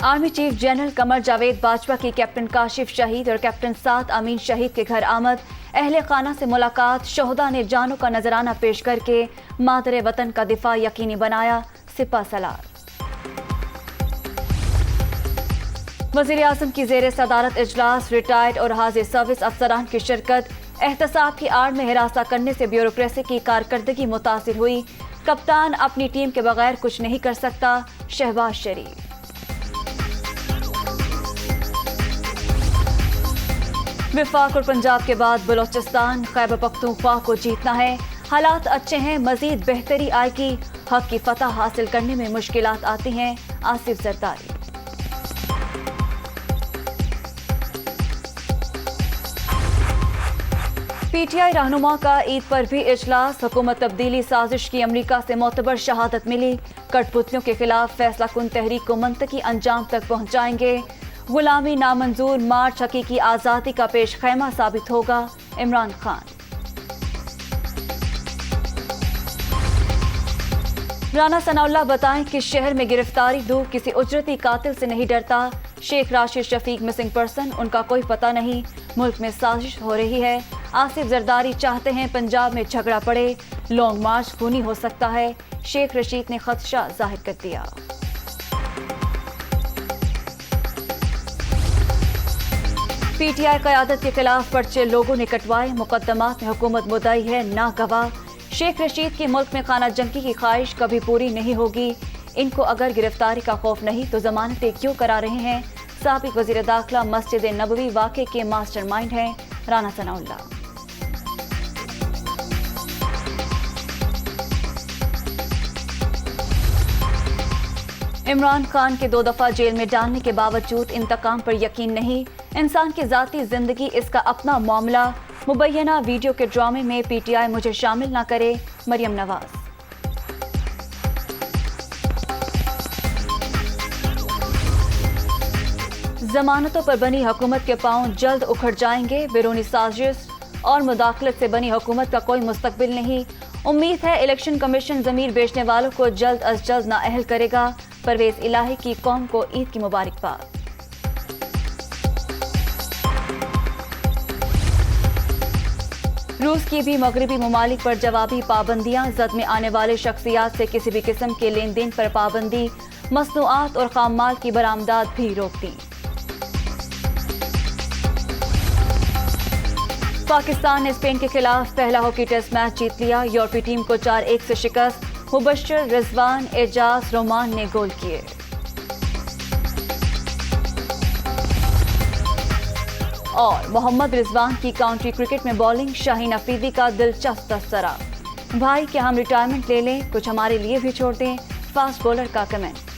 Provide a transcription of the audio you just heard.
Army chief general Qamar Javed Bajwa की captain Kashif शहीद और कैप्टन साद अमीन शहीद के घर आमद। अहले खाना से मुलाकात। शोहदा ने जानों का नजराना पेश करके मादरे वतन का दिफा यकीनी बनाया। सिपा सलार। वज़ीर आज़म की ज़ेरे सदारत इजलास। रिटायर्ड और हाजिर सर्विस अफसरान की शिरकत। एहतसाब की आड़ में हिरासा करने से ब्यूरोक्रेसी की कारकर्दगी मुतासिर हुई। कप्तान अपनी टीम के बगैर कुछ नहीं कर सकता। शहबाज शरीफ। विफाक और पंजाब के बाद बलोचिस्तान। खैबर पख्तूनख्वा को जीतना है। हालात अच्छे हैं, मजीद बेहतरी आएगी। हक की फतह हासिल करने में मुश्किलात आती हैं। आसिफ जरदारी। पीटीआई रहनुमा का ईद पर भी इजलास। हुकूमत तब्दीली साजिश की अमरीका से मोतबर शहादत मिली। कठपुतलियों के खिलाफ फैसला कुन तहरीक को मंतकी अंजाम तक पहुंचाएंगे। गुलामी नामंजूर मार्च हकीकी आज़ादी का पेश खैमा साबित होगा। इमरान खान। राना सनाउल्लाह बताएं कि शहर में गिरफ्तारी दूं, किसी उजरती कातिल से नहीं डरता। शेख राशिद शफीक मिसिंग पर्सन, उनका कोई पता नहीं। मुल्क में साजिश हो रही है। आसिफ जरदारी चाहते हैं पंजाब में झगड़ा पड़े। लॉन्ग मार्च खूनी हो सकता है। शेख रशीद ने खदशा जाहिर कर दिया। पीटीआई क़यादत के खिलाफ पर्चे लोगों ने कटवाए। मुकदमात में हुकूमत मुद्दई है, ना गवाह। शेख रशीद की मुल्क में खाना जंगी की ख्वाहिश कभी पूरी नहीं होगी। इनको अगर गिरफ्तारी का खौफ नहीं तो जमानतें क्यों करा रहे हैं। साबिक वज़ीर दाखिला मस्जिद नबवी वाक़े के मास्टरमाइंड हैं राना सनाउल्लाह। इमरान खान के 2 दफा जेल में डालने के बावजूद इंतकाम पर यकीन नहीं। इंसान की जाती जिंदगी इसका अपना मामला। मुबैना वीडियो के ड्रामे में पीटीआई मुझे शामिल ना करे। मरियम नवाज। जमानतों पर बनी हुकूमत के पांव जल्द उखड़ जाएंगे। बैरूनी साजिश और मुदाखलत से बनी हुकूमत का कोई मुस्तकबिल नहीं। उम्मीद है इलेक्शन कमीशन ज़मीर बेचने वालों को जल्द अज जल्द नाअहल करेगा। परवेज इलाही की कौम को ईद की मुबारकबाद। रूस की भी मगरबी ममालिक पर जवाबी पाबंदियां। जद में आने वाले शख्सियात से किसी भी किस्म के लेन देन पर पाबंदी। मसनूआत और खाम माल की बरामदात भी रोक दी। पाकिस्तान ने स्पेन के खिलाफ पहला हॉकी टेस्ट मैच जीत लिया। यूरोपीय टीम को 4-1 से शिकस्त। मुबश्शिर, रिजवान, एजाज, रोमान ने गोल किए। और मोहम्मद रिजवान की काउंटी क्रिकेट में बॉलिंग। शाहीन अफरीदी का दिलचस्प तबसरा। भाई क्या हम रिटायरमेंट ले लें, कुछ हमारे लिए भी छोड़ दें। फास्ट बॉलर का कमेंट।